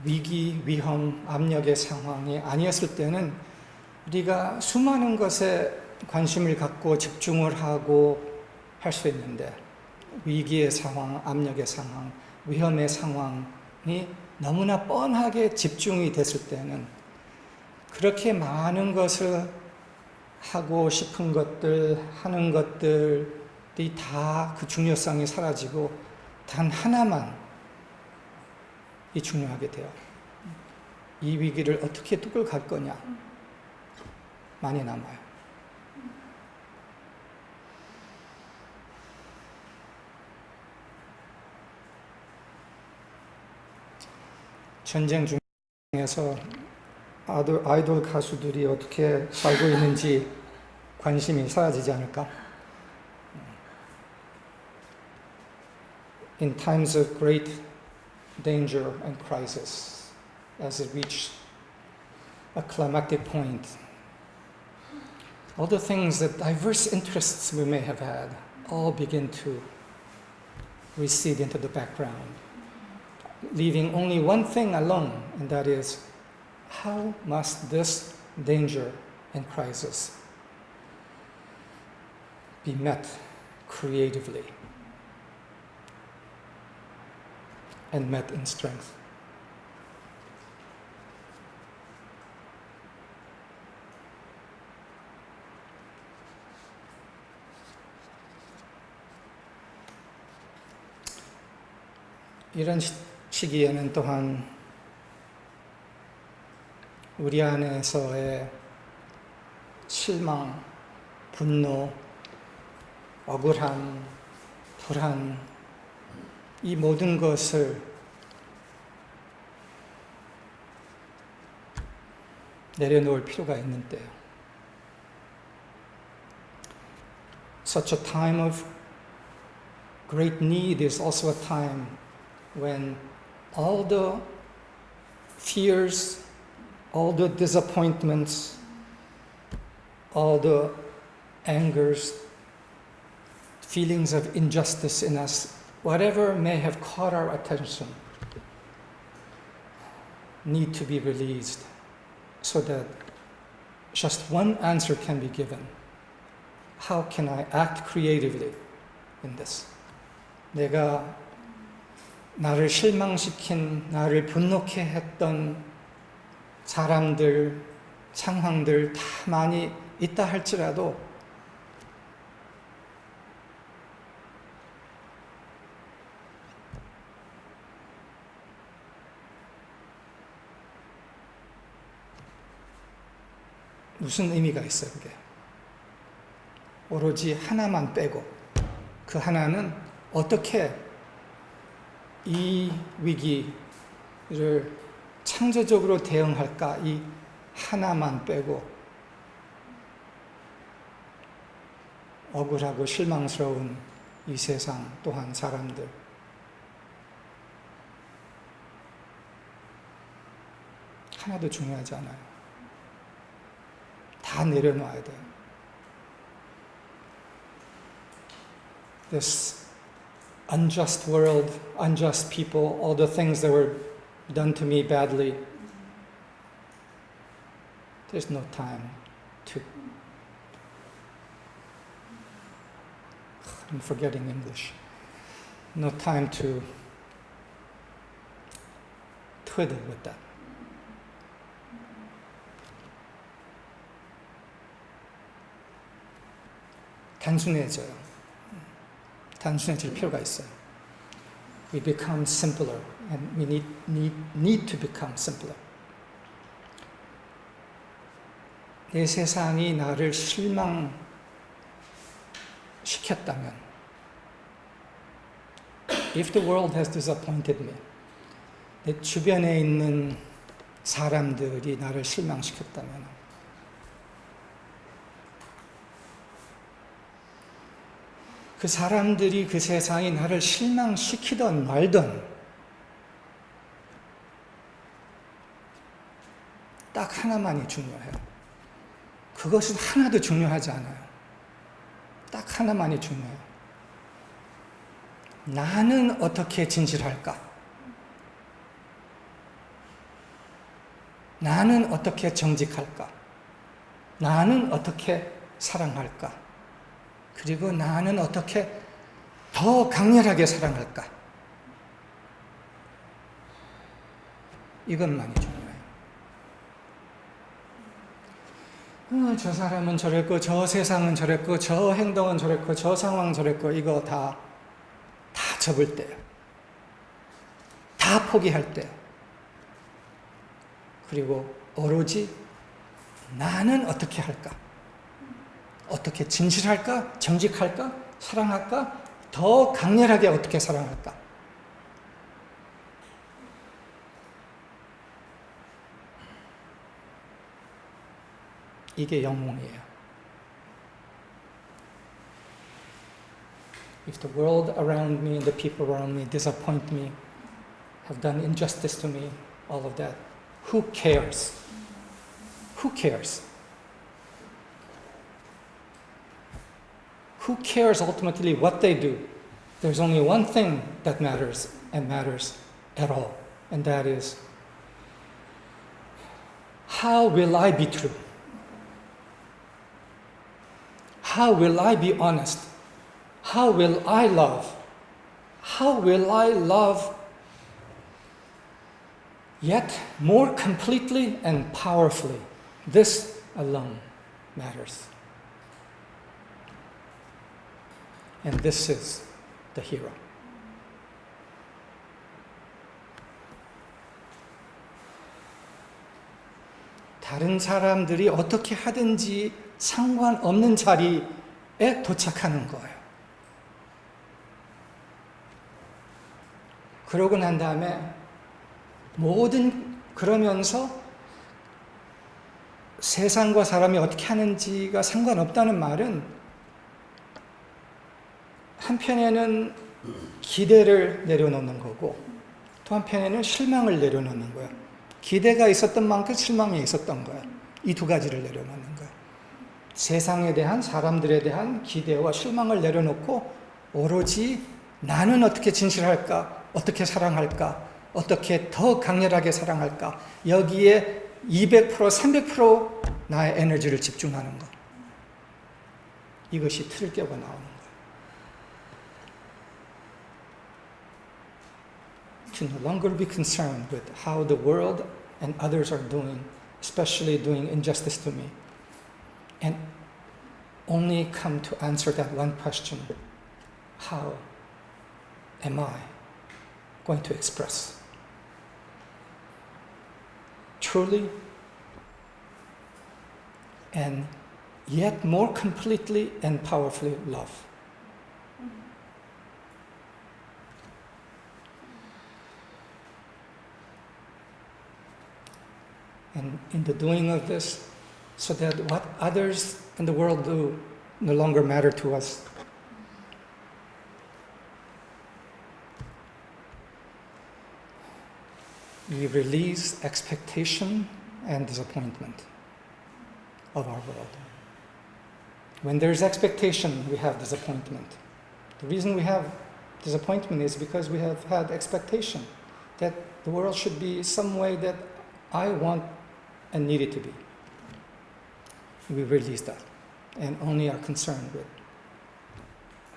위기, 위험, 압력의 상황이 아니었을 때는 우리가 수많은 것에 관심을 갖고 집중을 하고 할 수 있는데 위기의 상황, 압력의 상황, 위험의 상황이 너무나 뻔하게 집중이 됐을 때는 그렇게 많은 것을 하고 싶은 것들, 하는 것들이 다 그 중요성이 사라지고 단 하나만 이 중요하게 돼요. 이 위기를 어떻게 뚫고 갈 거냐 많이 남아요. 전쟁 중에서 아이돌 가수들이 어떻게 살고 있는지 관심이 사라지지 않을까? In times of great danger and crisis, as it reached a climactic point, all the things that diverse interests we may have had all begin to recede into the background, leaving only one thing alone, and that is, how must this danger and crisis be met creatively and met in strength? 이런 시기에는 또한 우리 안에서의 실망, 분노, 억울함, 불안, 이 모든 것을 내려놓을 필요가 있는 때예요. Such a time of great need is also a time when all the fears, all the disappointments, all the angers, feelings of injustice in us, whatever may have caught our attention, need to be released so that just one answer can be given. How can I act creatively in this? 내가 나를 실망시킨, 나를 분노케 했던 사람들, 상황들 다 많이 있다 할지라도 무슨 의미가 있어요, 그게? 오로지 하나만 빼고 그 하나는 어떻게 이 위기를 창조적으로 대응할까? 이 하나만 빼고 억울하고 실망스러운 이 세상 또한 사람들 하나도 중요하지 않아요. 다 내려놔야 돼요. This unjust world, unjust people, all the things that were done to me badly, there's no time to... I'm forgetting English. No time to twiddle with that. 단순해져요. 단순해질 필요가 있어요. We become simpler, and we need to become simpler. 내 세상이 나를 실망시켰다면, if the world has disappointed me, 내 주변에 있는 사람들이 나를 실망시켰다면, 그 사람들이 그 세상이 나를 실망시키던 말던 딱 하나만이 중요해요. 그것은 하나도 중요하지 않아요. 딱 하나만이 중요해요. 나는 어떻게 진실할까? 나는 어떻게 정직할까? 나는 어떻게 사랑할까? 그리고 나는 어떻게 더 강렬하게 사랑할까? 이것만이 중요해요. 저 사람은 저랬고, 저 세상은 저랬고, 저 행동은 저랬고, 저 상황은 저랬고, 이거 다 접을 때요. 다 포기할 때요. 그리고 오로지 나는 어떻게 할까? 어떻게 진실할까? 정직할까? 사랑할까? 더 강렬하게 어떻게 사랑할까? 이게 영웅이에요. If the world around me and the people around me disappoint me, have done injustice to me, all of that, who cares? Who cares? Who cares ultimately what they do? There's only one thing that matters and matters at all, and that is, how will I be true? How will I be honest? How will I love? How will I love yet more completely and powerfully? This alone matters. And this is the hero. 다른 사람들이 어떻게 하든지 상관없는 자리에 도착하는 거예요. 그러고 난 다음에 그러면서 세상과 사람이 어떻게 하는지가 상관없다는 말은 한편에는 기대를 내려놓는 거고 또 한편에는 실망을 내려놓는 거예요. 기대가 있었던 만큼 실망이 있었던 거예요. 이 두 가지를 내려놓는 거예요. 세상에 대한, 사람들에 대한 기대와 실망을 내려놓고 오로지 나는 어떻게 진실할까? 어떻게 사랑할까? 어떻게 더 강렬하게 사랑할까? 여기에 200%, 300% 나의 에너지를 집중하는 것. 이것이 틀을 깨고 나오는 거예요. To no longer be concerned with how the world and others are doing, especially doing injustice to me, and only come to answer that one question: how am I going to express truly and yet more completely and powerfully love? And in the doing of this, so that what others in the world do no longer matter to us. We release expectation and disappointment of our world. When there's expectation, we have disappointment. The reason we have disappointment is because we have had expectation that the world should be some way that I want and need it to be. We release that and only are concerned with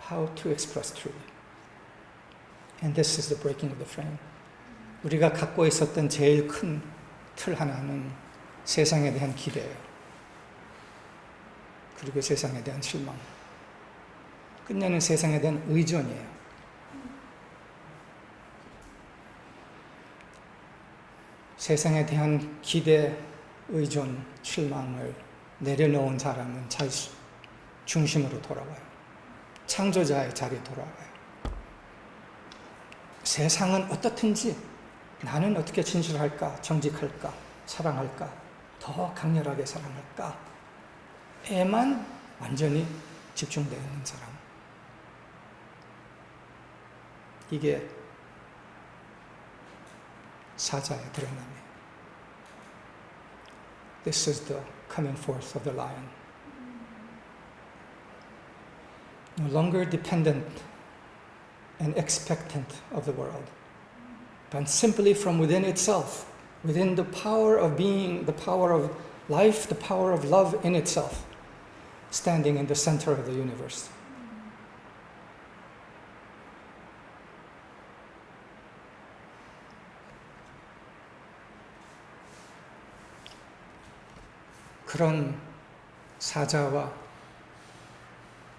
how to express truly. And this is the breaking of the frame. 우리가 갖고 있었던 제일 큰 틀 하나는 세상에 대한 기대예요. 그리고 세상에 대한 실망. 끝내는 세상에 대한 의존이에요. 세상에 대한 기대, 의존, 실망을 내려놓은 사람은 자기 중심으로 돌아와요. 창조자의 자리에 돌아와요. 세상은 어떻든지 나는 어떻게 진실할까, 정직할까, 사랑할까, 더 강렬하게 사랑할까 에만 완전히 집중되어 있는 사람. 이게 사자의 드러남이에요. This is the coming forth of the lion. No longer dependent and expectant of the world, but simply from within itself, within the power of being, the power of life, the power of love in itself, standing in the center of the universe. 그런 사자와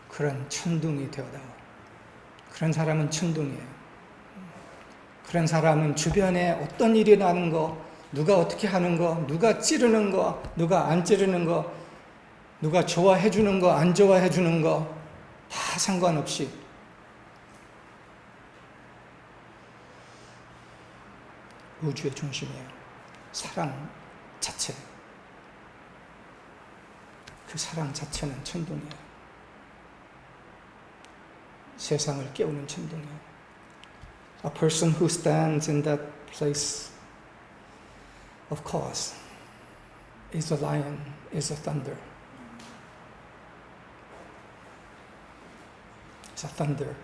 그런 천둥이 되어다오. 그런 사람은 천둥이에요. 그런 사람은 주변에 어떤 일이 나는 거, 누가 어떻게 하는 거, 누가 찌르는 거, 누가 안 찌르는 거, 누가 좋아해 주는 거, 안 좋아해 주는 거 다 상관없이 우주의 중심이에요. 사랑 자체. 그 사랑 자체는 천둥이에요. 세상을 깨우는 천둥이에요. A person who stands in that place of cause is a lion, is a thunder. It's a thunder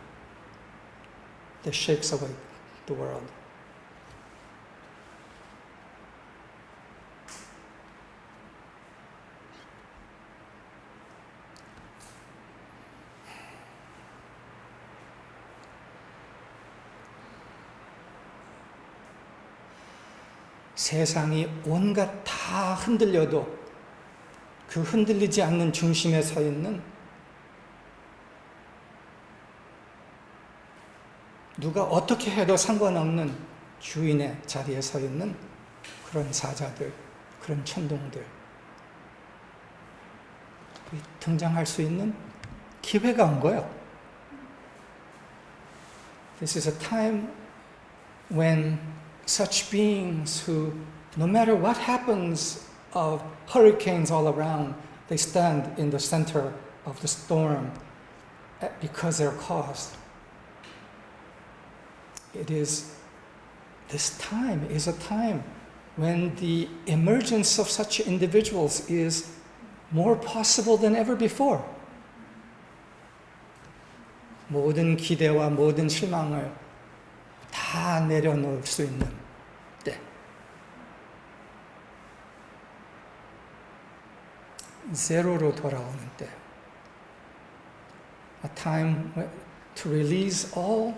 that shakes awake the world. 세상이 온갖 다 흔들려도 그 흔들리지 않는 중심에 서 있는 누가 어떻게 해도 상관없는 주인의 자리에 서 있는 그런 사자들, 그런 천둥들 등장할 수 있는 기회가 온 거예요. This is a time when such beings who, no matter what happens of hurricanes all around, they stand in the center of the storm because they're caused. This time is a time when the emergence of such individuals is more possible than ever before. 모든 기대와 모든 실망을 다 내려놓을 수 있는 때. 제로로 돌아오는 때. A time to release all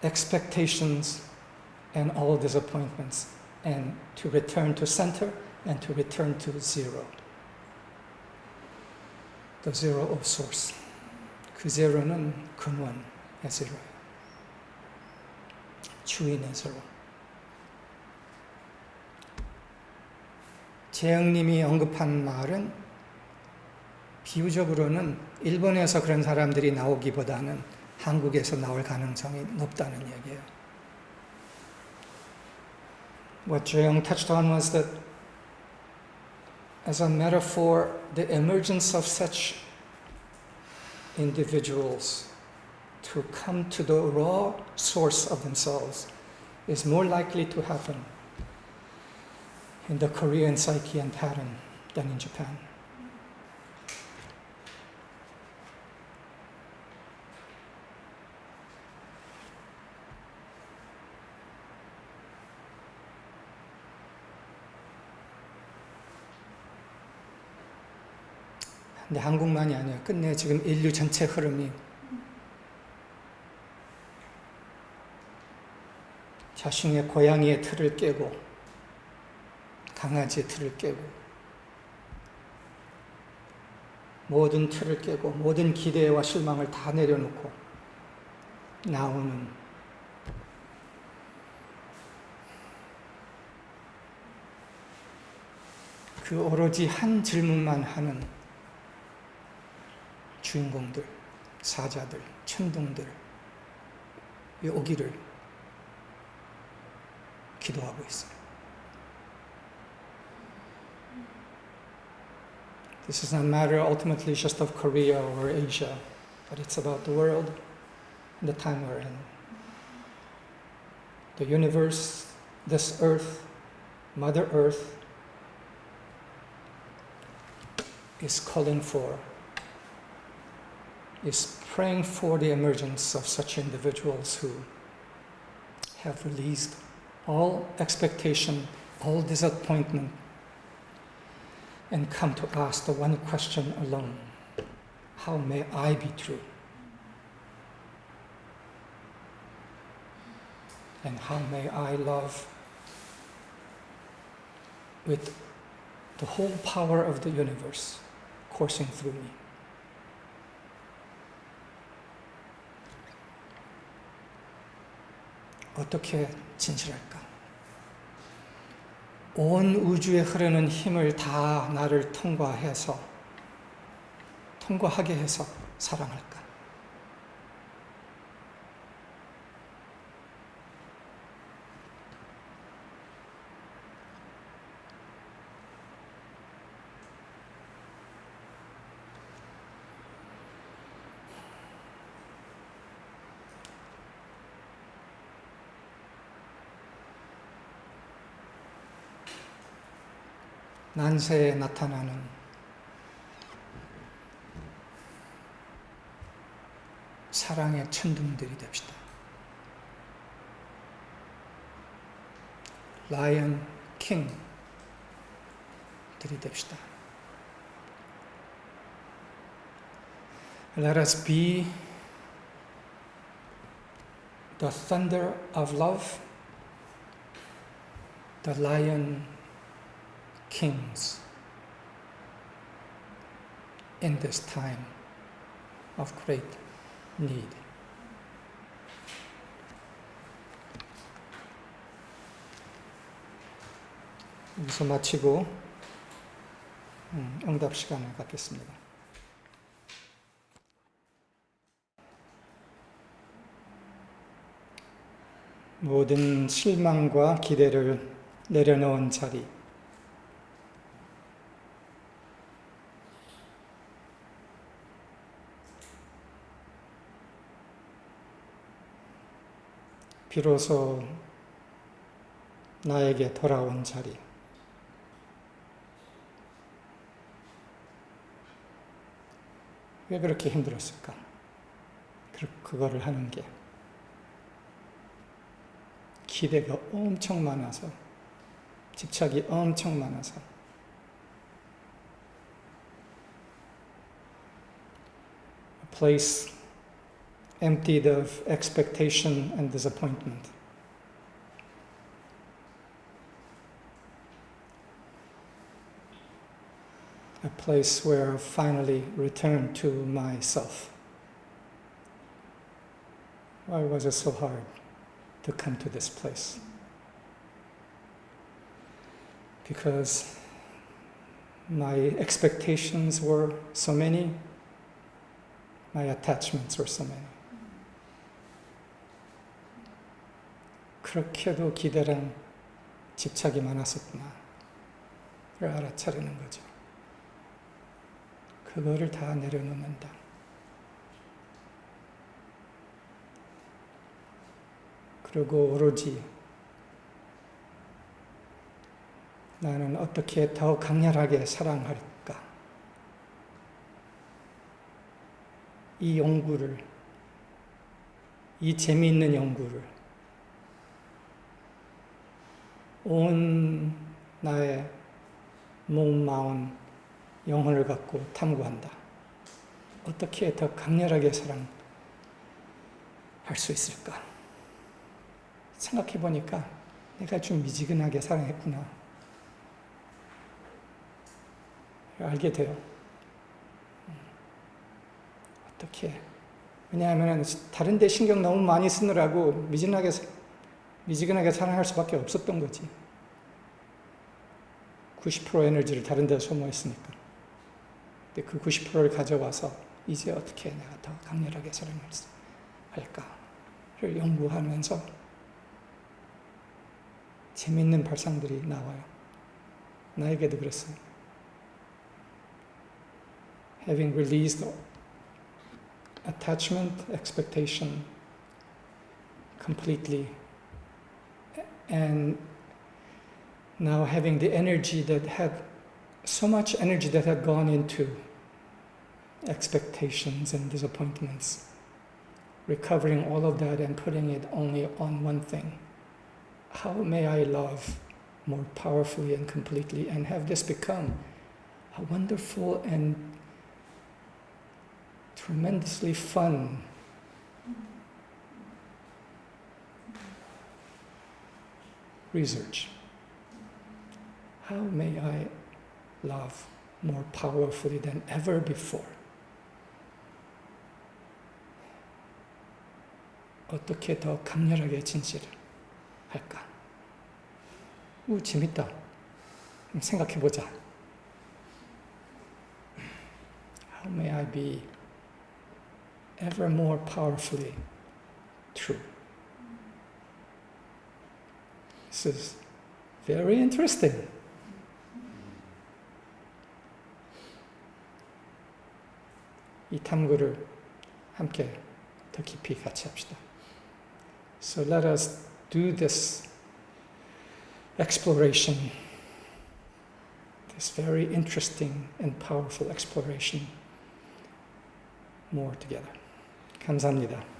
expectations and all disappointments and to return to center and to return to zero. The zero of source. 그 제로는 근원의 제로예요. 주인의 제로. 재영님이 언급한 말은 비유적으로는 일본에서 그런 사람들이 나오기보다는 한국에서 나올 가능성이 높다는 얘기예요. What Joyoung touched on was that as a metaphor, the emergence of such individuals to come to the raw source of themselves is more likely to happen in the Korean psyche and pattern than in Japan. 근데 한국만이 아니에요. 끝내 지금 인류 전체 흐름이 자신의 고양이의 틀을 깨고 강아지의 틀을 깨고 모든 틀을 깨고 모든 기대와 실망을 다 내려놓고 나오는 그 오로지 한 질문만 하는 주인공들, 사자들, 천둥들 오기를 기도하고 있어요. This is not a matter ultimately just of Korea or Asia, but it's about the world and the time we're in. The universe, this earth, Mother Earth, is calling for, is praying for the emergence of such individuals who have released all expectation, all disappointment, and come to ask the one question alone: how may I be true? And how may I love with the whole power of the universe coursing through me? 어떻게 진실할까? 온 우주에 흐르는 힘을 다 나를 통과하게 해서 사랑할까? 난세에 나타나는 사랑의 천둥들이 됩시다. 라이언 킹들이 됩시다. Let us be the thunder of love, the lion kings in this time of great need. 여기서 마치고 응답 시간을 갖겠습니다. 모든 실망과 기대를 내려놓은 자리, 비로소 나에게 돌아온 자리, 왜 그렇게 힘들었을까? 그거를 하는 게 기대가 엄청 많아서, 집착이 엄청 많아서, a place emptied of expectation and disappointment. A place where I finally returned to myself. Why was it so hard to come to this place? Because my expectations were so many, my attachments were so many. 그렇게도 기대랑 집착이 많았었구나를 알아차리는 거죠. 그거를 다 내려놓는다. 그리고 오로지 나는 어떻게 더 강렬하게 사랑할까? 이 연구를, 이 재미있는 연구를 온 나의 몸, 마음, 영혼을 갖고 탐구한다. 어떻게 더 강렬하게 사랑할 수 있을까? 생각해 보니까 내가 좀 미지근하게 사랑했구나. 알게 돼요. 어떻게? 왜냐하면 다른 데 신경 너무 많이 쓰느라고 미지근하게 살아갈 수밖에 없었던 거지. 90% 에너지를 다른 데 소모했으니까. 근데 그 90%를 가져와서 이제 어떻게 내가 더 강렬하게 사랑할 수 할까를 연구하면서 재밌는 발상들이 나와요. 나에게도 그랬어요. Having released attachment, expectation completely, and now having the energy that had so much energy that had gone into expectations and disappointments, recovering all of that and putting it only on one thing. How may I love more powerfully and completely and have this become a wonderful and tremendously fun research. How may I love more powerfully than ever before? 어떻게 더 강렬하게 진실을 할까? 재밌다. 생각해보자. How may I be ever more powerfully true? This is very interesting. 이 탐구를 함께 더 깊이 같이 합시다. So let us do this exploration, this very interesting and powerful exploration more together. 감사합니다.